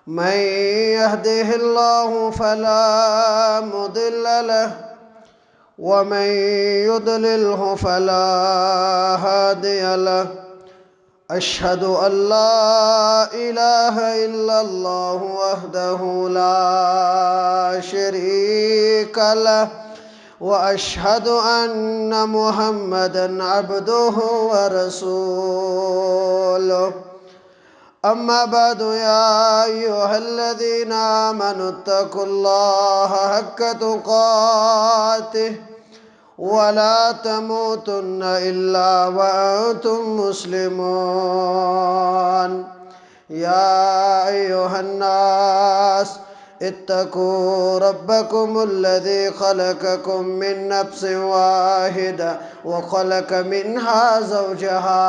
من يهده الله فلا مضل له ومن يضلله فلا هادي له. أشهد أن لا إله إلا الله وحده لا شريك له وأشهد أن محمدًا عبده ورسوله. أما بعد، يا أيها الذين آمنوا اتقوا الله حق تقاته ولا تموتن إلا وأنتم مسلمون. يا أيها الناس اتقوا ربكم الذي خلقكم من نفس واحدة وخلق منها زوجها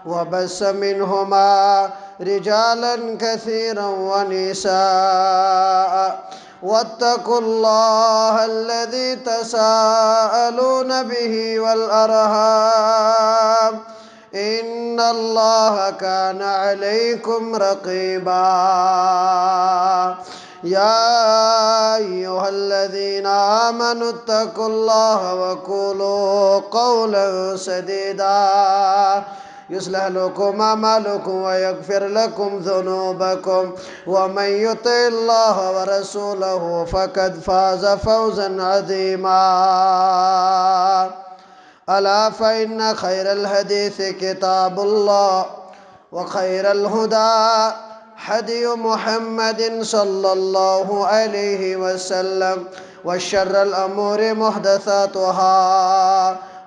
وبث منهما رجالا كثيرا ونساء. واتقوا الله الذي تساءلون به والأرحام إن الله كان عليكم رقيبا. يا أيها الذين آمنوا اتقوا الله وقولوا قولا سديدا يصلح لكم أعمالكم ويغفر لكم ذنوبكم ومن يطع الله ورسوله فقد فاز فوزا عظيما. ألا فإن خير الحديث كتاب الله وخير الهدى هدي محمد صلى الله عليه وسلم وشر الأمور محدثاتها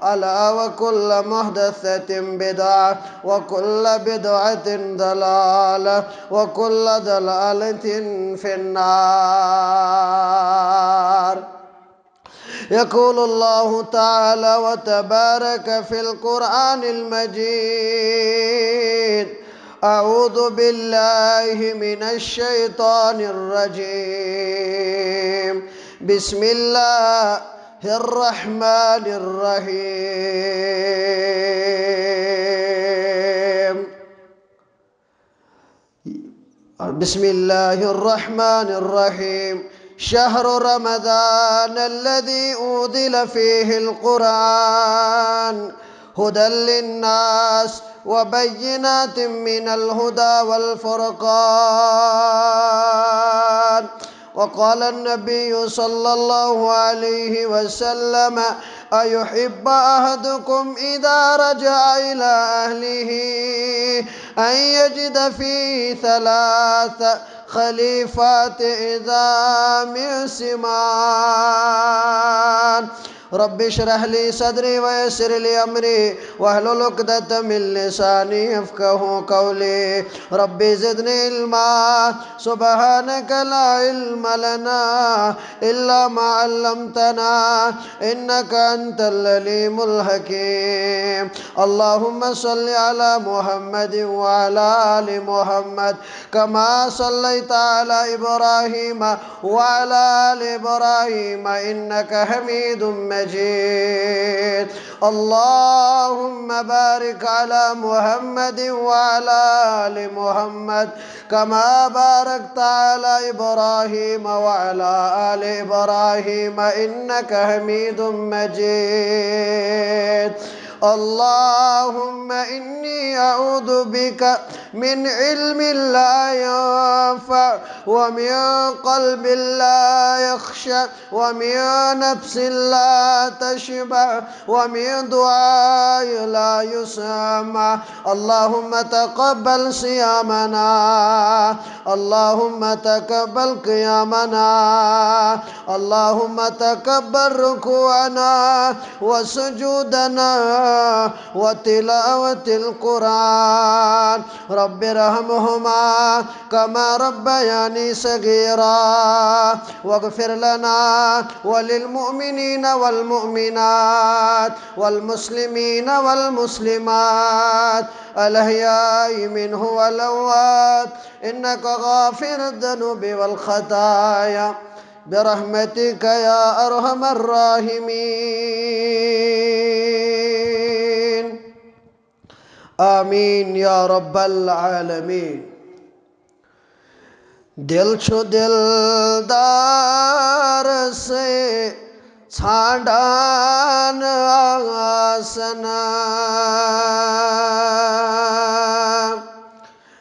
ألا وكل محدثة بدعة وكل بدعة ضلالة وكل ضلالة في النار. يقول الله تعالى وتبارك في القرآن المجيد: أعوذ بالله من الشيطان الرجيم. بسم الله الرحمن الرحيم. بسم الله الرحمن الرحيم. شهر رمضان الذي أنزل فيه القرآن هدى للناس وبينات من الهدى والفرقان. وقال النبي صلى الله عليه وسلم: أيحب أحدكم إذا رجع إلى أهله أن يجد فيه 3 خليفات إذا من سمان: رب اشرح لي صدري ويسر لي أمري واحلل عقدة من لساني يفقهوا قولي. رب زدني علما سبحانك لا علم لنا إلا ما علمتنا إنك أنت العليم الحكيم. اللهم صل على محمد وعلى آل محمد كما صليت على إبراهيم وعلى آل إبراهيم إنك حميد مجيد. اللهم بارك على محمد وعلى آل محمد كما باركت على إبراهيم وعلى آل إبراهيم إنك حميد مجيد. اللهم إني أعوذ بك من علم لا ينفع ومن قلب لا يخشى ومن نفس لا تشبع ومن دعاء لا يسمع. اللهم تقبل صيامنا، اللهم تقبل قيامنا، اللهم تقبل ركوعنا وسجودنا وتلاوة القرآن. رب ارحمهما كما ربياني صغيرا واغفر لنا وللمؤمنين والمؤمنات والمسلمين والمسلمات الأحياء منه والأموات إنك غافر الذنوب والخطايا برحمتك يا أرحم الراحمين. آمين يا رب العالمين. دل چھو دلدار سے ژھانڈان آسنا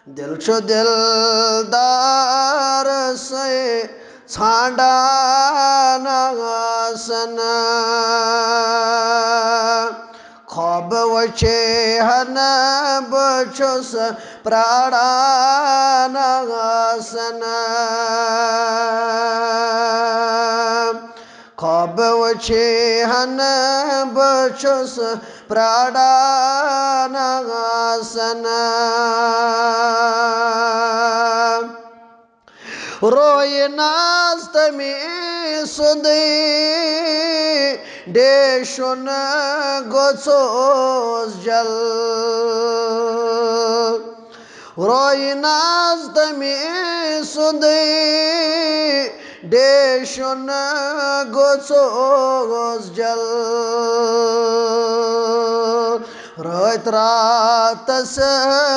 دل چھو دلدار سے ژھانڈان آسنا خواب وچے ہن بچھس پراران آسنا خواب وچے ہن بچھس پراران آسنا روی ناز تمی سندی ڈیشن گوچوس جل روی ناز تمی سندی ڈیشن گوچوس جل رات راتس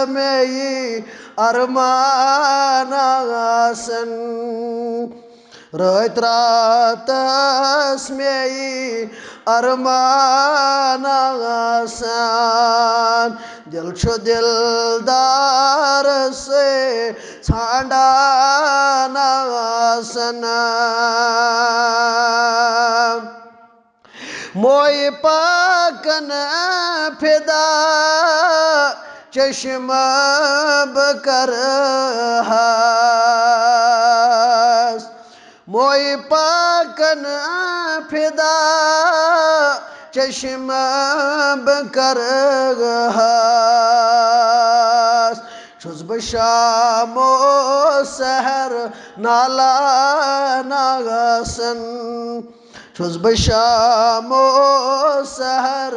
میں ارمان آسن رات راتس میں ارمان آسان دل چھو دلدار سے ژھانڈان آسنا موئی پاکن فدا چشم بکر ہاس موئی پاکن فدا چشم بکر ہاس چھس بہ شام و سحر نالان آسن چھس بہ شام و سحر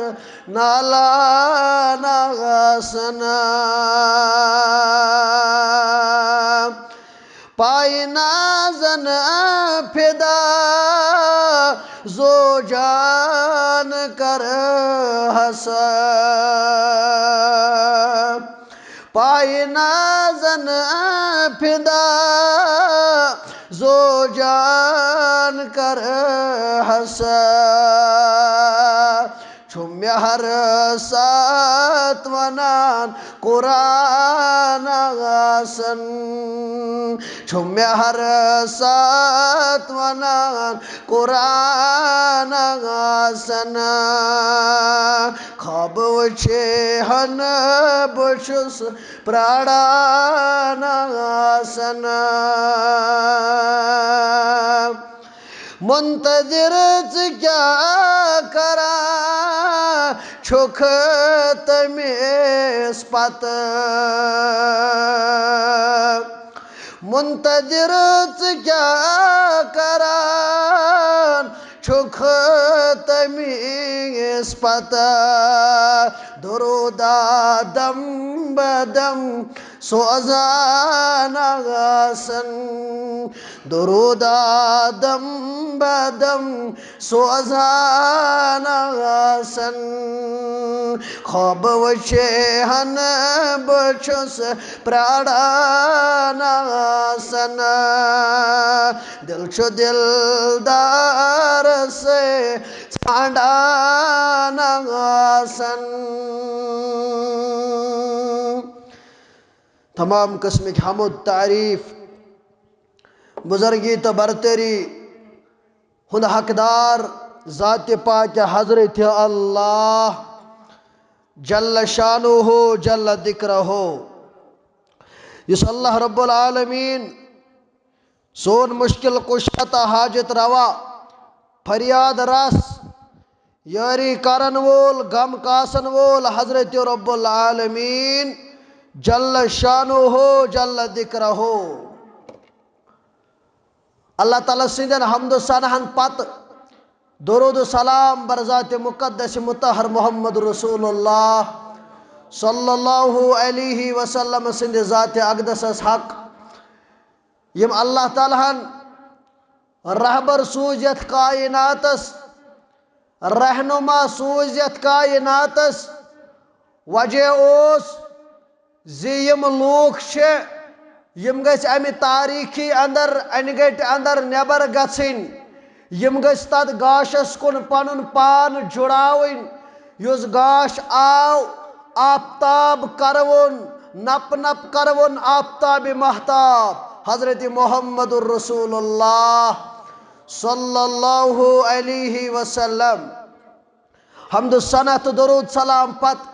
نالان آسنا پائی نازن فدا زو جان کر حساب پائی نازن فدا زو جان کر حساب چھم ہر سات ونان قرآن آسن چھم ہر سات ونان قرآن آسن خواب وچھے ہن بچھس پراران آسن منتظر کیا کرا چھک تمیس پت منتظر کیا کران چھک تمیس پت درودا دم بدم سوزان آسن درودا دم بدم سوزان آسن خواب وچھے ہن بچھس پراران آسن دل چھو دلدار سے ژھانڈان آسن تمام قسم کی حمد تعریف بزرگی تو برتری ہند حقدار ذات پاک حضرت اللہ جل شانہ جل ذکرہ یس اللہ رب العالمین سون مشکل کشا تا حاجت روا فریاد رس یاری کرن وول غم کاسن وول حضرت رب العالمین جل شانہ جل ذکرہ اللہ تعالیٰ سندن حمد و ثناہن پت درود و سلام برذات مقدس مطہر محمد رسول اللہ صلی اللہ علیہ وسلم سند ذات اقدس حق یم اللہ تعالیٰ رہبر سوزیت کائناتس رہنما سوزیت کائناتس وجہ اوس زیم لوک یم گژھِ امہِ تاریٖخی اندر انگٹ اندر نٮ۪بر گژھٕنۍ یم گژھِ تتھ گاشس کُن پنُن پان جُڑاوٕنۍ یُس گاش آو آفتاب کروُن نپ نپ کروُن آفتاب مہتاب حضرت محمد الرسول اللہ صلی اللہ علیہ وسلم حمد ثنا تو درود سلام پت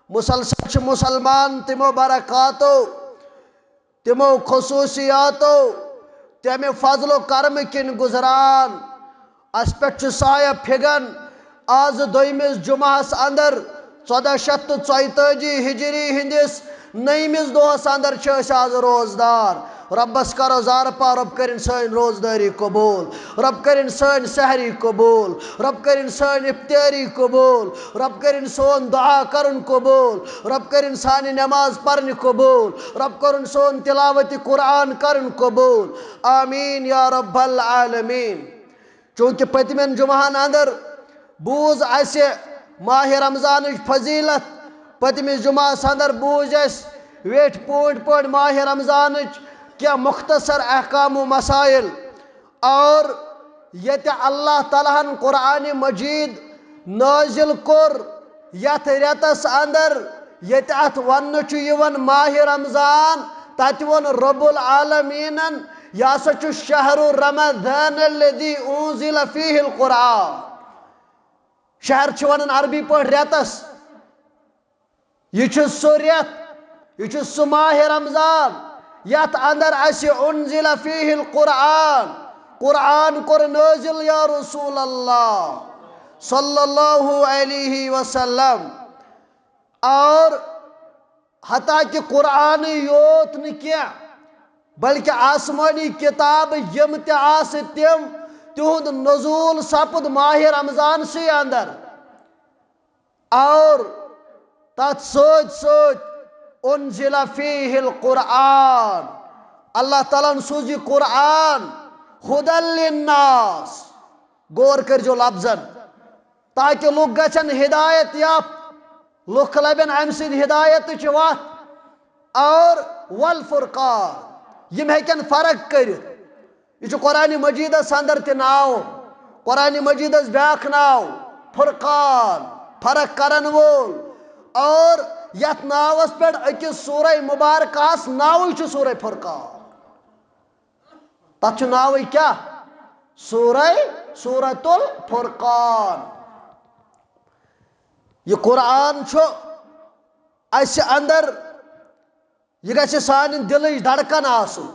مسلسل چھ مسلمان تمو برکاتو تمو خصوصیاتو تمہ فضل و کرم کن گزران اس پہ سایہ پھگن آز دویمس جمعہس اندر 1444 ہجری ہندس نئیمس دہس اندر آز روزدار ربس کرو زار پا رب کرن سن روزداری قبول رب کرن سن سحری قبول رب کرن سن افطاری قبول رب کرن سون دعا کرن قبول رب کرن سانی نماز پرن قبول رب کرن سون تلاوت قرآن کرن قبول آمین یا رب العالمین چونکہ پتمن جمعہن اندر بوز اسہ ماہ رمضان فضیلت پتمس جمعہس اندر بوز اس ویٹ پونٹ پٲٹھۍ ماہ رمضان کیا مختصر احکام و مسائل اور یت اللہ تعالیٰ ہن قرآن مجید نازل کور یت ریتس اندر یت ات ون یوان ماہ رمضان تت ون رب العالمین یہ ہسا شہر رمضان الذی انزل فیہ القرآن شہر چھ ونان عربی پٲٹھۍ ریتس یہ سہ ریت یہ سہ ماہ رمضان یت اندر اس انزل فیہ القرآن قرآن کور نازل یا رسول اللہ صلی اللہ علیہ وسلم اور حتیٰ کہ قرآن یوت نہ بلکہ آسمانی کتاب یم تہ تم تہد نزول سپد ماہ رمضان سی اندر اور تت ست انزل فیہ القرآن اللہ تعالیٰ سوز یہ قرآن ہدی للناس غور کرجو لفظن تاکہ لوگ گھن ہدایت یافت لوگ لبن ام سد ہدایت وت اور والفرقان یم ہیکن فرق کرت یہ قرآن مجیدس اندر تہ ناو قرآن مجیدس بیاکھ ناو فرقان فرق کرن وول اور یت ناوس پہ اکس سورہ مبارکہ ناوی سورہ فرقان تک ناوی کیا سورۃ الفرقان یہ قرآن اس اندر یہ گھس سان دلچ دھڑکن آسن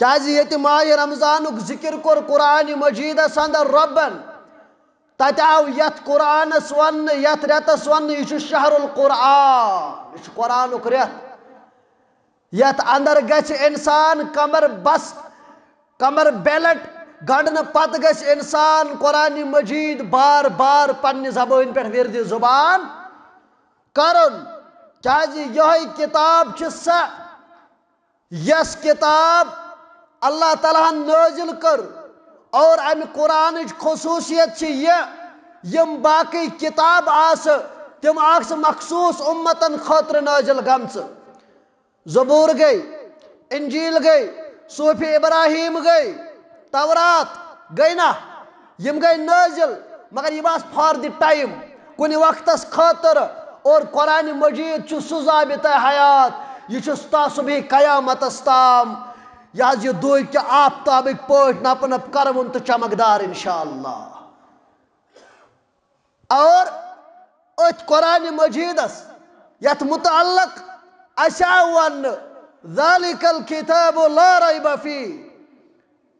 کیازِ ماہ رمضان ذکر کور قرآن مجیدس اندر ربن تت آو یت قرآنس ون یت ریتس ون یہ شہر القرآن یہ قرآن ریت یت اندر گھس انسان کمر بست کمر بیلٹ گنڈن پتہ گھس انسان قرآن مجید بار بار پنہ زبان پہ ورد زبان کرن کیازِ یہ کتاب سہ یس کتاب اللہ تعالیٰ نازل کر اور ام قرآن خصوصیت یہ یم باقی کتاب تم مخصوص امتن خاطر نازل گمچ زبور گئی انجیل گئی صحف ابراہیم گئی تورات گئی نا یم گئی نازل مگر یہ باس فار دی ٹائم کن وقتس خاطر اور قرآن مجید سہ ضابطہ حیات یہ تا صبح قیامتس تام یہ دو کہ آفتابک پٲٹھۍ نپ نپ کرون تو چمکدار انشاءاللہ اور ات قرآن مجیدس یت متعلق ون ذالک الکتاب لا ریب فیہ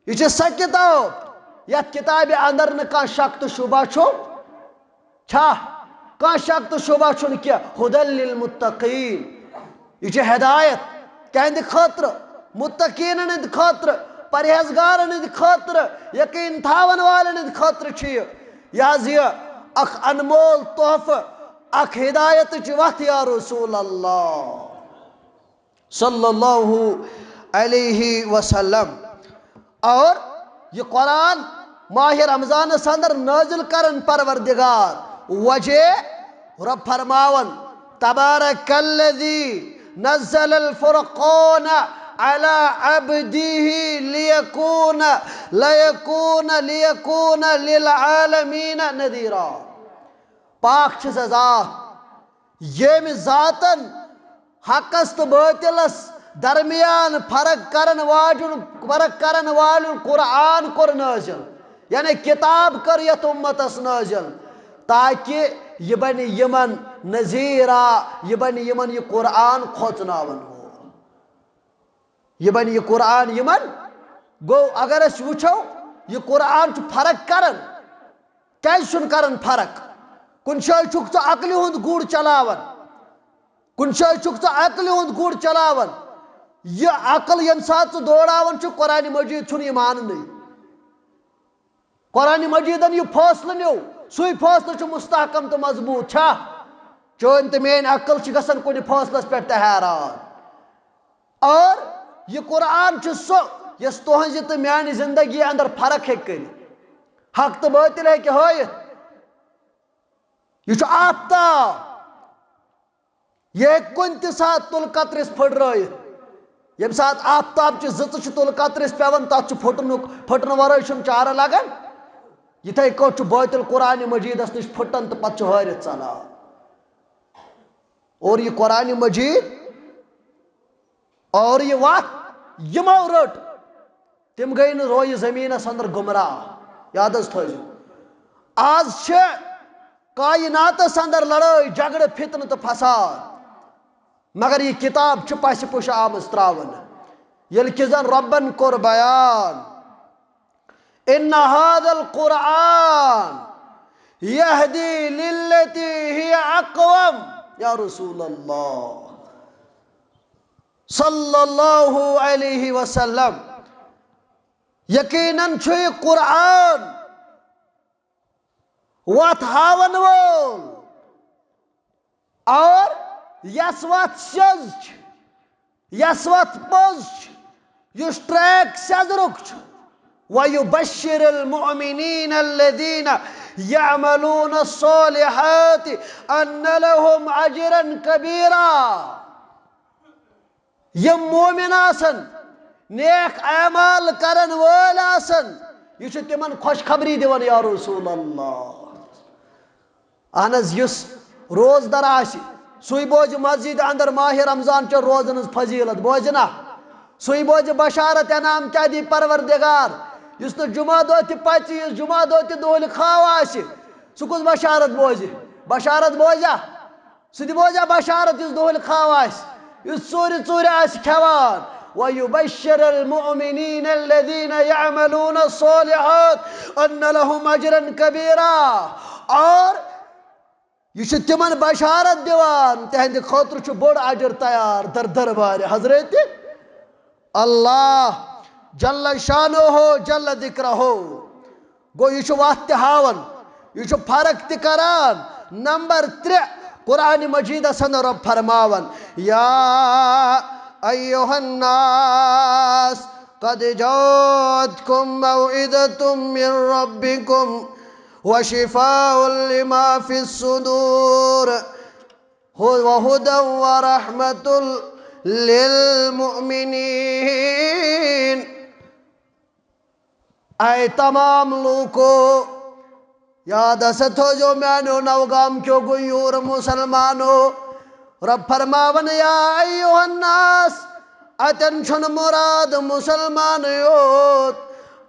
یہ سہ کتاب یت کتاب اندر کان شک تو شبہ چھا کان شک تو شبہ کی ہدی للمتقین یہ ہدایت کہند خاطر متقین ہند خاطر پرہیزگارن ہند خاطر یقین تھاون والن ہند خاطر یہ اخ انمول تحفہ اخ ہدایت وت یا رسول اللہ صلی اللہ علیہ وسلم اور یہ قرآن ماہ رمضان اندر نازل کرن پروردگار وجہ رب فرماون تبارک الذی نزل الفرقان على عبده ليكون للعالمين نذيرا. پاک چھ سا ذات یم ذاتن حقس تو باطلس درمیان فرق کرن والن قرآن کور نازل، یعنی کتاب کر یت امتس نازل، تاکہ یہ بن یمن نذیرا، یہ بن یمن یہ قرآن کھوچناون ہو، یہ بن یہ قرآن یمن گو. اگر اس وچھو یہ قرآن چھ فرق کرن، کیس چھن کرن فرق؟ کن شاہ چھک تو عقلی ہند گوڑ چلاون، کن شاہ چھک تو عقلی ہند گوڑ چلاون. یہ عقل یم سات تو دوڑاون چھ قرآن مجید چھن ایمان نہیں. قرآن مجیدن یہ فاصلہ نیو، سوئی فاصلہ چھ مستحکم تو مضبوط چھا. چون تو مین عقل چھ گسن کن فاصلس پہ حیران. اور یہ قرآن چھ سو یس تہنز تو میانی زندگی اندر فرق ہے کر، حق تو باطل ہے کہ ہوئیت. یہ چھ آفتاب، یہ کن تی سات تل قطرس پھٹ رائت. یم سات آفتاب چھ زچ چھ تل قطرس پیون تات چھ پھٹن ورائے چھن چارہ لگن. یتھے کو چھ باطل قرآن مجید اس نش پھٹن تو پت چھ حیرت ژلان. اور یہ قرآن مجید اور یہ وقت یمو رٹ تم گئی ن روی زمینس اندر گمراہ. یاد تھو آج چھ کائناتس اندر لڑائی جھگڑ فتن تو فساد، مگر یہ کتاب چھ پس پش آمز تراون. یل کہ زن ربن کور بیان ان هذا القرآن يهدي للتي هي اقوم. یا رسول اللہ صلی اللہ علیہ وسلم، یقیناً چھ یہ قرآن وات ہاون وول اور یس وات سیز چھ، یس وات پوز چھ، یس ٹریک سیزرک چھ. وَيُبَشِّرِ الْمُؤْمِنِينَ الَّذِينَ يَعْمَلُونَ الصَّالِحَاتِ أَنَّ لَهُمْ أَجْرًا كَبِيرًا. یم مومن آسن، نیک اعمال کرن وول آسن، یہ چھ تمن خوشخبری دیون. یا رسول اللہ اہنز یس روزدر آسی سوی بوج مسجد اندر ماہ رمضان چھ روزن فضیلت بوجنا، سوی بوج بشارت انعام کیا دی پروردگار. یس تو جمعہ دو تی پچ، یس جمعہ دو تی دول خواہ آسی سو کس بشارت بوجی، بشارت بوجا سو دی بوجا بشارت یس دول خواہ آسی، یس ژوٗرِ آسی کھیوان. وَيُبَشِّرِ الْمُؤْمِنِينَ الَّذِينَ يَعْمَلُونَ الصَّالِحَاتِ أَنَّ لَهُمْ أَجْرًا كَبِيرًا. اور یہ چھ تمن بشارت دیوان تہند خاطر چھ بوڑ اجر تیار در دربار حضرت اللہ جل شانہ ہو جل ذکرہ ہو. گو یہ چھ وقت ہاون، یہ چھ فرق تہ کران. نمبر 3 قرآن مجید اندر رب فرماون یا ایہا الناس قد جاءتکم موعظۃ من ربکم وشفاء لما في الصدور وهدى ورحمة للمؤمنين. اے تمام لوگو یاد است ہو جو میانو نوگام کیوں گیور مسلمانو. رب فرماون یا ایوہ الناس اتن چھن مراد مسلمان یوت،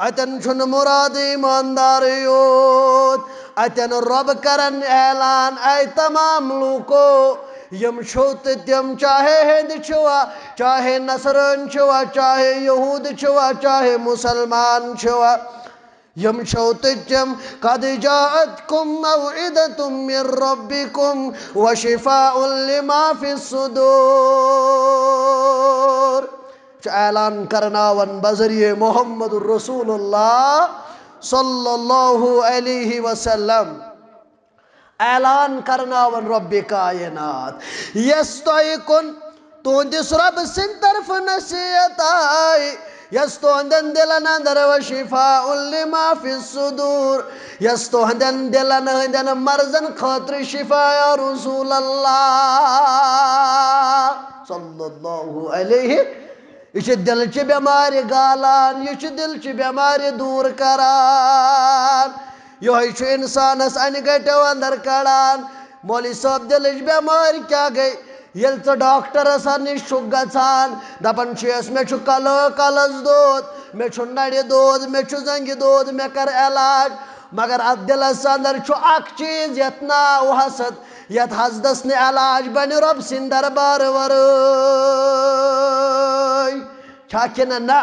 اتن چھن مراد ایماندار یوت، اتن رب کرن اعلان اے تمام لوگو یم چھوت تم چاہے ہند چھوا، چاہے نصران چھوا، چاہے یہود چھوا، چاہے مسلمان چھوا، یم چھوت تم قد جاءتکم موعظۃ من ربکم وشفاء لما فی الصدور. اعلان کرناون بذریعہ محمد الرسول اللہ صلی اللہ علیہ وسلم، اعلان کرناون رب کائنات یس تہ کن تہندس رب سند طرف نصیحت آئی یس تہندن دلن اندر و شفاء لما فی الصدور یس تہندن دلن ہندن مرضن خاطر شفا یا رسول اللہ صلی اللہ علیہ یہ دل چہ بیماری گالان یہ دل چہ بیماری دور کران یہ انسانس ان گٹو اندر کڑان مولوی صاحب دلچ بیماری کیا گئی یل ژٕ ڈاکٹرس نش گژھان دپان چھس مے چھُ کلس دود مے چھُ نرِ دود مے چھُ زنگہِ دود مے کر علاج مگر ات دلس اندر چھُ اکھ چیز یتھ ناو حسد یتھ حسدس نہٕ علاج بنہِ رۄب سٕنٛدِ دربار ورٲے چھا کِنہٕ نہ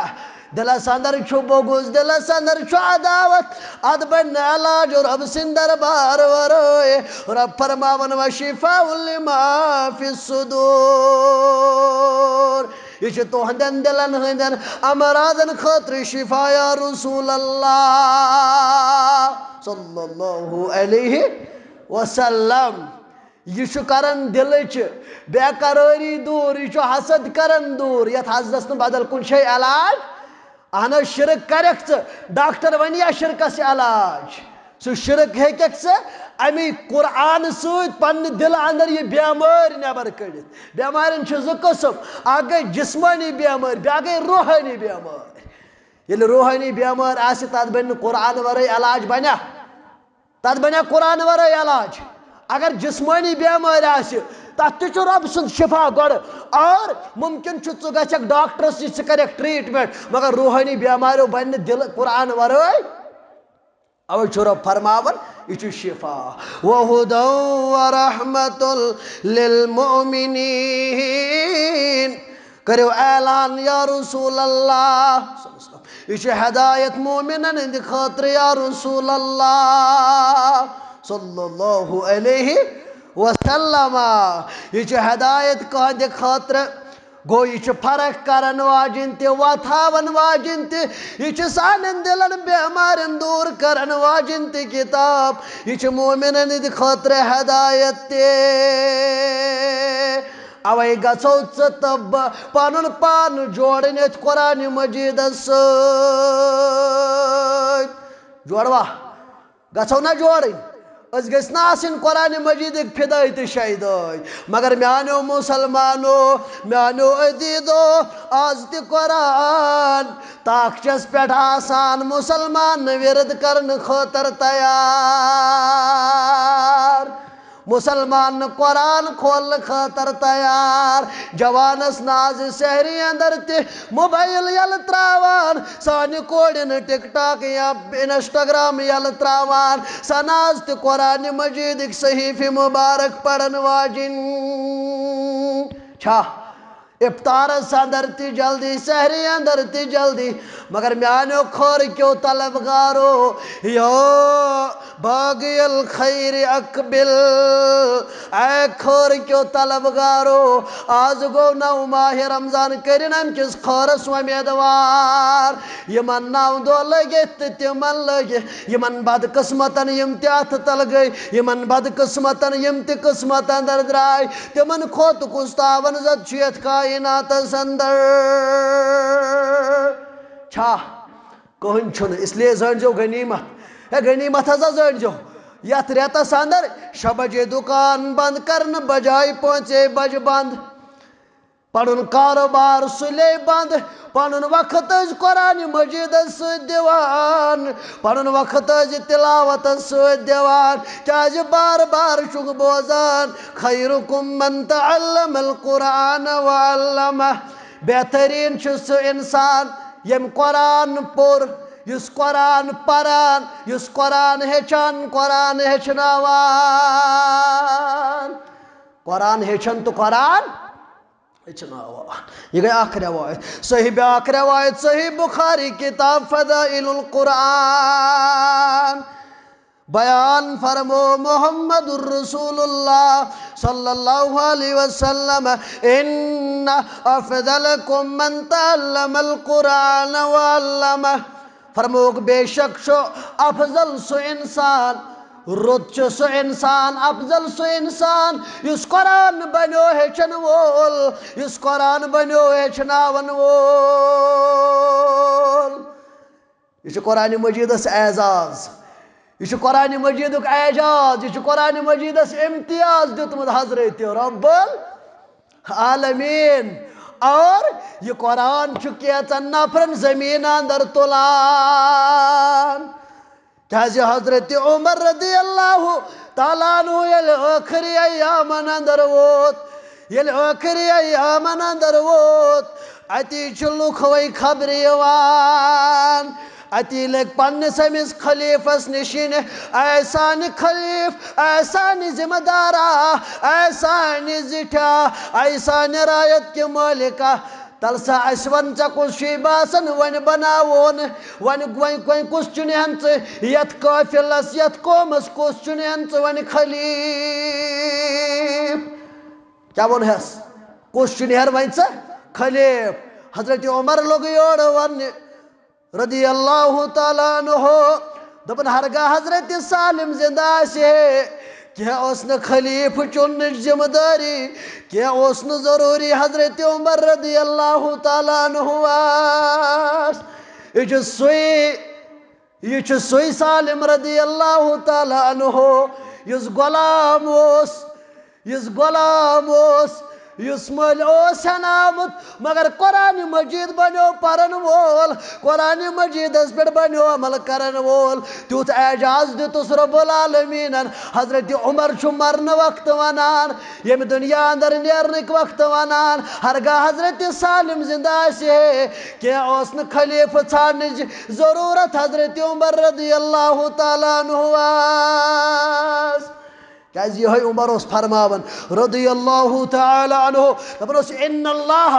دلس اندر چھُ بوگُز دلس اندر چھُ عداوت ات بنہِ نہٕ علاج رۄب سٕنٛدِ دربار ورٲے رب فرماون و شفاء لما فی الصدور یہ چھُ تہندین دلن ہندین امراضن خاطر شفا یا رسول اللہ صلی اللہ علیہ وسلم یہ چھُ کران دلچ بے قراری دور یہ چھُ حسد کران دور یتھ حسدس نہٕ بدل کُنہِ جایہِ علاج اہن شرک کرکھ ڈاکٹر ونیا شرکس علاج سہ شرک ہیکھ ژٕ امی قرآن ست پنہ دل اندر یہ بیمار نبر کڑت بیمارین چھ زٕ قسم اکھ گئی جسمانی بیمار بیاکھ گئی روحانی بیمار ییٚلہِ روحانی بیمار آسہِ تتھ بنہِ نہٕ قرآن ورٲے علاج بنیا تتھ بنیا قرآن ورٲے علاج اگر جسمانی بیمار آسہِ تتھ تہِ چھُ رب سُنٛد شفا گۄڈٕ اور ممکن چھُ ژٕ گژھکھ ڈاکٹرس نِش ژٕ کریکھ ٹریٹمنٹ مگر روحانی بیماریو بنہِ نہٕ دل قرآن ورٲے اوے چھُ رب فرماون یہ چھُ شفا وہدى ورحمة للمؤمنین کرو اعلان یا رسول اللہ یہ چھُ ہدایت مومنن ہند خاطر یا رسول اللہ صلی اللہ علیہ وسلم یہ چھُ ہدایت کہند خاطر گو یہ فرق کرن واجن تہ وتھاون واجن تہ یہ سانن دلن بیمارن دور کرن واجن تہ کتاب یہ مومنن ہند خاطر ہدایت تہ اوے گژھو ژٕ تہٕ بہٕ پنُن پان جوڑن یتھ قرآن مجیدس سۭتۍ جوڑوا گژھو نا جوڑن اس گژھِ نہٕ آسٕنۍ قرآن مجیدٕکۍ فِدٲے تہٕ شیدٲے مگر میانیو مسلمانو میانیو عزیزو آز تہِ قرآن تاخچس پٮ۪ٹھ آسان مسلمان ورد کرنہٕ خٲطرٕ تیار مسلمان قرآن کھولنہٕ خٲطرٕ تیار جوانس ناز سحری اندر تہ موبائل یل تراوان سانہِ کورٮ۪ن ٹک ٹاک یا انسٹاگرام یل تراوان سۄ ناز تہ قرآن مجیدٕکۍ صحیفہِ مبارک پرن واجِن چھا افطارس اندر تہ جلدی سحری اندر تہ جلدی مگر میانیو خورکیو طلبگارو یا باغی الخیر اقبل اے خورکیو طلبگارو آز گو 9 ماہ رمضان کرن ام کس خورس امیدوار یمن 9 دۄہ لگت تہ تمن لگہ یمن بد قسمتن یم تہ اتھ تل گئی یمن بد قسمتن یم تہ قسمت اندر درائے تمن کھوت کس تاون زد چھ یتھ کائناتس اندر چھا کہن چھن اس لیے زٲنۍزیو غنیمت ہے غنیمت ہسا زٲنۍزیو یتھ ریتس اندر 6 بجے دکان بند کرن بجائے 5 بجے بند پنن کاروبار سُلے بند پنن وقت قرآن مجیدس ست دیوان پنن وقت تلاوتس ست دیوان کیازِ بار بار چھُکھ بوزان خیرکم من تعلم القرآن وعلمہ بہترین چھُ سُہ انسان یم قرآن پوٚر یُس قرآن پران یُس قرآن ہیٚچھان قرآن ہیٚچھناوان قرآن ہیٚچھان تو قرآن ہیٚچھناوان یہ گئی اکھ روایت صحیح بیاکھ روایت صحیح بخاری کتاب فضائل القرآن بیان فرمو محمد الرسول اللہ صلی اللہ علیہ وسلم ان افضلکم من تعلم القرآن وعلمہ فرموک بے شک چھو افضل سو انسان رُت چھُ سُہ اِنسان افضل سُہ اِنسان یُس قرآن بنیو ہیٚچھن وول یُس قرآن بنیو ہیٚچھناون وول یہ چھُ قرآن مجیدس اعزاز یہ چھُ قرآن مجیدُک اعجاز یہ چھُ قرآن مجیدس امتیاز دیُتمُت حضرت رب العالمین اور یہ قرآن چھُ کینژن نفرن زمین اندر تُلان کیازِ حضرت عمر رضی اللہ تعالیٰ عنہ ییٚلہِ ٲخری ایامن اندر ووت ییٚلہِ ٲخری ایامن اندر ووت اتی چھُ لُکھ وۄنۍ خبرِ یِوان اتی لٔگۍ پننِس أمِس خلیفس نِشِنہِ اے سانہِ خلیف اے سانہِ ذمہٕ دارا اے سانہِ زِٹھیا اے سانہِ رایت کہِ مٲلِکا تل سا اَسہِ وَن ژےٚ کُس چھُے باسان وۄنۍ بناوون وۄنۍ کُس چُنہن ژٕ یتھ قٲفلس یتھ قومس کُس چُنہن ژٕ وۄنۍ خلیف کیٛاہ ووٚنہس کُس چُنہر وۄنۍ ژٕ خلیف حضرت عمر لوٚگ یورٕ وننہِ رضی اللہ تعالیٰ عنہ دوٚپُن ہرگاہ حضرت سالم زندہ آسہِ ہے کینٛہہ اوس نہٕ خلیف چُننٕچ ذمہٕ دٲری کینٛہہ اوس نہٕ ضروٗری حضرت عمر رضی اللہ تعالیٰ عنہ آس یہ چھُ سُے سالم رضی اللہ تعالیٰ عنہ یُس غلام اوس یُس مٔلۍ اوس ہٮ۪ناومُت مگر قرآن مجید بنیو پرن وول قرآن مجیدس پٮ۪ٹھ بنیو عمل کرن وول تیُتھ اعجاز دیُتُس رب العالمیٖنن حضرت عمر چھُ مرنہٕ وقتہٕ ونان ییٚمہِ دُنیا اندر نیرنٕکۍ وقتہٕ ونان ہرگاہ حضرت سالم زندہ آسہِ ہے کینٛہہ اوس نہٕ خلیفہٕ ژھانڈنٕچ ضروٗرت حضرت عمر رضی اللہ تعالیٰ عنہ آس کیازِ یِہوٚے عمر اوس فرماوان رضی اللہ تعالیٰ عنہ دپان اوس ان اللہ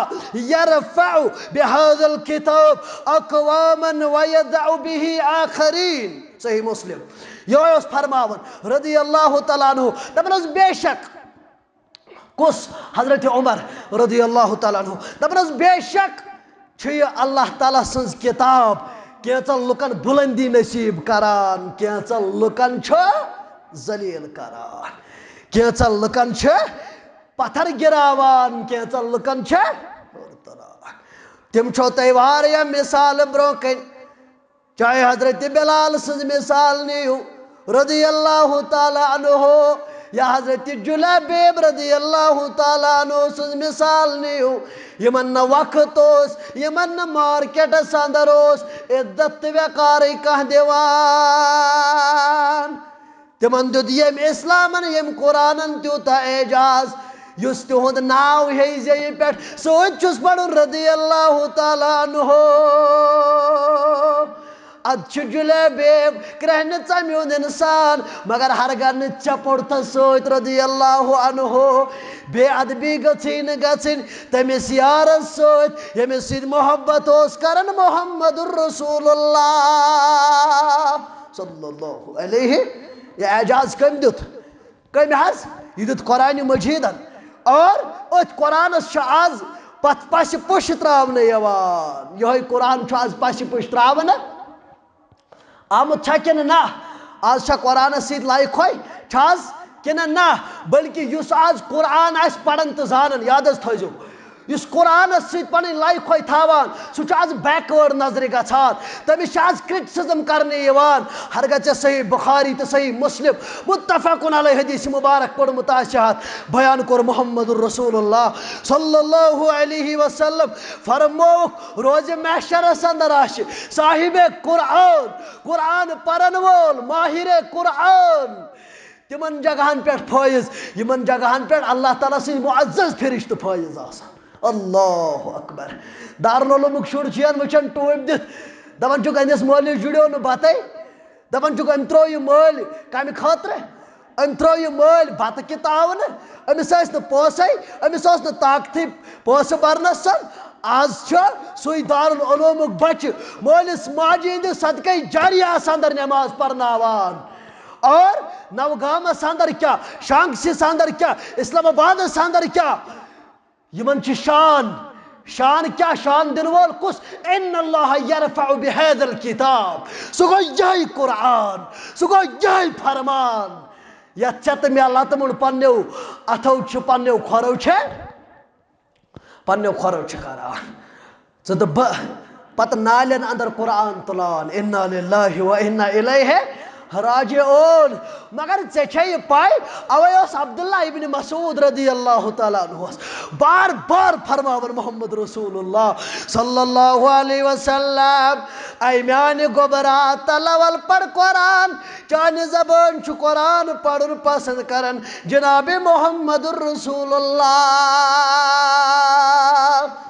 یرفع بہذا الکتاب اقواما ویدع به آخرین صحیح مسلم یِہوٚے اوس فرماوان رضی اللہ تعالیٰ عنہ دپان اوس بے شک کُس حضرت عمر رضی اللہ تعالیٰ عنہ دپان اوس بے شک چھُ یہِ اللہ تعالیٰ سٕنٛز کِتاب کینٛژن لُکن بُلندی نصیٖب کران کینٛژن لُکن چھُ ذلیل کران کینٛژن لُکن چھِ پتھر گراوان کینٛژن لُکن چھِ تُلان تِم چھو تۄہہِ واریاہ مثالہٕ برٛونٛہہ کَنہِ چاہے حضرت بلال سٕنٛز مثال نِیِو رضی اللہ تعالیٰ عنہ یا حضرت جلیبیب رضی اللہ تعالیٰ عنہ سٕنٛز مثال نِیِو یِمن نہٕ وقت اوس یِمن نہٕ مارکیٹس اندر اوس عزت تہٕ وقارٕے کانٛہہ دِوان تِمن دیُت ییٚمۍ اِسلامن ییٚمۍ قرآنن تیوٗتاہ اعجاز یُس تِہُنٛد ناو ہیٚیہِ زیٚیہِ پٮ۪ٹھ سۭتۍ چھُس پرُن رضی اللہ تعالیٰ عنہ اد چھُ جلیبیب کرٛہنہِ ژمہِ ہُنٛد اِنسان مگر ہرگاہ نہٕ ژےٚ پوٚرتھس سۭتۍ رضی اللہ عنہ بے ادبی گٔژھٕے نہٕ گژھٕنۍ تٔمِس یارس سۭتۍ ییٚمِس سۭتۍ محبت اوس کران محمد رسول اللہ صلی اللہ علیہ یہ اعجاز کٔمۍ دیُت کٔمۍ حظ یہِ دیُت قرآنِ مجیٖدن اور أتھۍ قرآنس چھُ آز پشہِ پُش تراونہٕ یِوان یِہوٚے قرآن چھُ آز پشہِ پُش تراونہٕ آمُت چھا کِنہٕ نہ آز چھا قرآنس سۭتۍ لایہِ کھوٚے چھا آز کِنہٕ نہ بلکہِ یُس آز قرآن آسہِ پران تہٕ زانان یاد حظ تھٲیزیو یُس قرآنس سۭتۍ پنٕنۍ لایہِ کھوٚے تھاوان سُہ چھُ آز بیکوٲڈ نظرِ گژھان تٔمِس چھِ آز کرٹسزم کرنہٕ یِوان ہرگاہ ژےٚ صحیح بخاری تہٕ صحیح مسلم متفقن علیہ حدیث مبارک پوٚرمُت آسہِ ہتھ بیان کوٚر محمد رسول اللہ صلی اللہ علیہ وسلم فرمووُکھ روزِ محشرس اندر آسہِ صاحبِ قرآن قرآن پرن وول ماہرِ قرآن تِمن جگہن پٮ۪ٹھ فٲیض یِمن جگہن پٮ۪ٹھ اللہ تعالیٰ سٕنٛدۍ معزز فرشتہٕ فٲیض آسان اللہ اکبر دارالعلومُک شُر چھُ یَن وٕچھان ٹوٗپۍ دِتھ دپان چھُکھ أمِس مٲلِس جُڑیو نہٕ بتَے دپان چھُکھ أمۍ ترٛوو یہِ مٲلۍ کمہِ خٲطرٕ أمۍ ترٛوو یہِ مٲلۍ بتہٕ کہِ تاونہٕ أمِس ٲسۍ نہٕ پونٛسَے أمِس اوس نہٕ طاقتٕے پونٛسہٕ برنس آز چھُ سُے دارالعلومُک بچہِ مٲلِس ماجہِ ہِنٛدِس صدقے جاریہس اندر نٮ۪ماز پرناوان اور نوگامس اندر کیٛاہ شانٛگسِس اندر کیٛاہ اسلام آبادس اندر کیٛاہ یِمن چھِ شان شان کیا شان دن وول کس ان اللہ یرفع بهذا الکتاب سو گو یہی قرآن سو گو یہی فرمان یا چت میں اللہ تمن پنیو اتھو چھ پنیو کھورو چھ پنیو کھورو چھ کران ژٕ تہٕ بہٕ پتہ نالین اندر قرآن تلان انا للہ و انا الیہ راجعون مگر ژےٚ چھے یہ پاے اوے اوس عبداللہ ابن مسعود رضی اللہ تعالیٰ عنہ بار بار فرماون محمد رسول اللہ صلی اللہ علیہ وسلم اے میانہ گوبرا تلول پر قرآن چانہ زبان چھ قرآن پڑھن پسند کرن جناب محمد رسول اللہ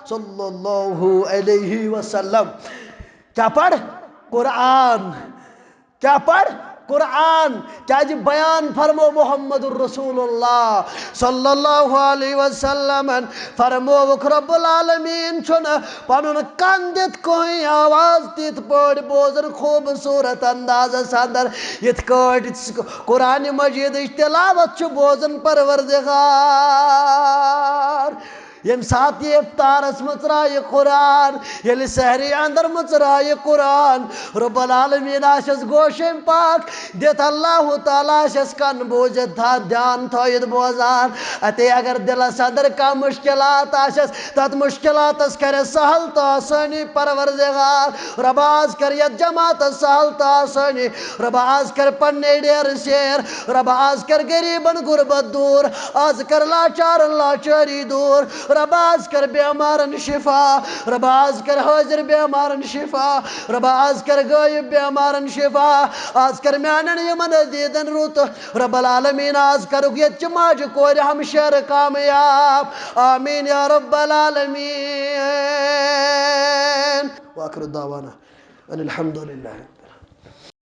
صلی اللہ علیہ وسلم کیا پڑھ قرآن کیا پڑھ قرآن کیا جی بیان فرمو محمد الرسول اللہ صلی اللہ علیہ وسلم فرمو رب العالمین چھن پنن کندت کوئی آواز تیت پڑ بوزن خوبصورت انداز اندر یت کٹ قرآن مجید تلاوت چھ بوزن پروردگار یم سات یہ افطارس مچرائے قرآن یل سحری اندر مچرائے قرآن رب العالمین آشس گوشم پاک دیت اللہ تعالیٰ آشس کن بوجت تھا دھیان تھوید بوزان اتے اگر دلس اندر کا مشکلات آشس تت مشکلات اس کرے سہل تو آسانی پروردگار رب آز کر ید جماعت سہل تو آسانی رب آز کر پنے دیر شیر رب آز کر غریبن غربت دور آز کر لاچار لاچاری دور رب آز کر بیمارن شفا رب آز کر حاضر بیمارن شفا رب آز کر غائب بیمارن شفا آز کر میانن یمن دیدن روت رب العالمین آز کر یہ چماج کور ہم شہر کامیاب آمین یا رب العالمین وآخر دعوانا ان الحمدللہ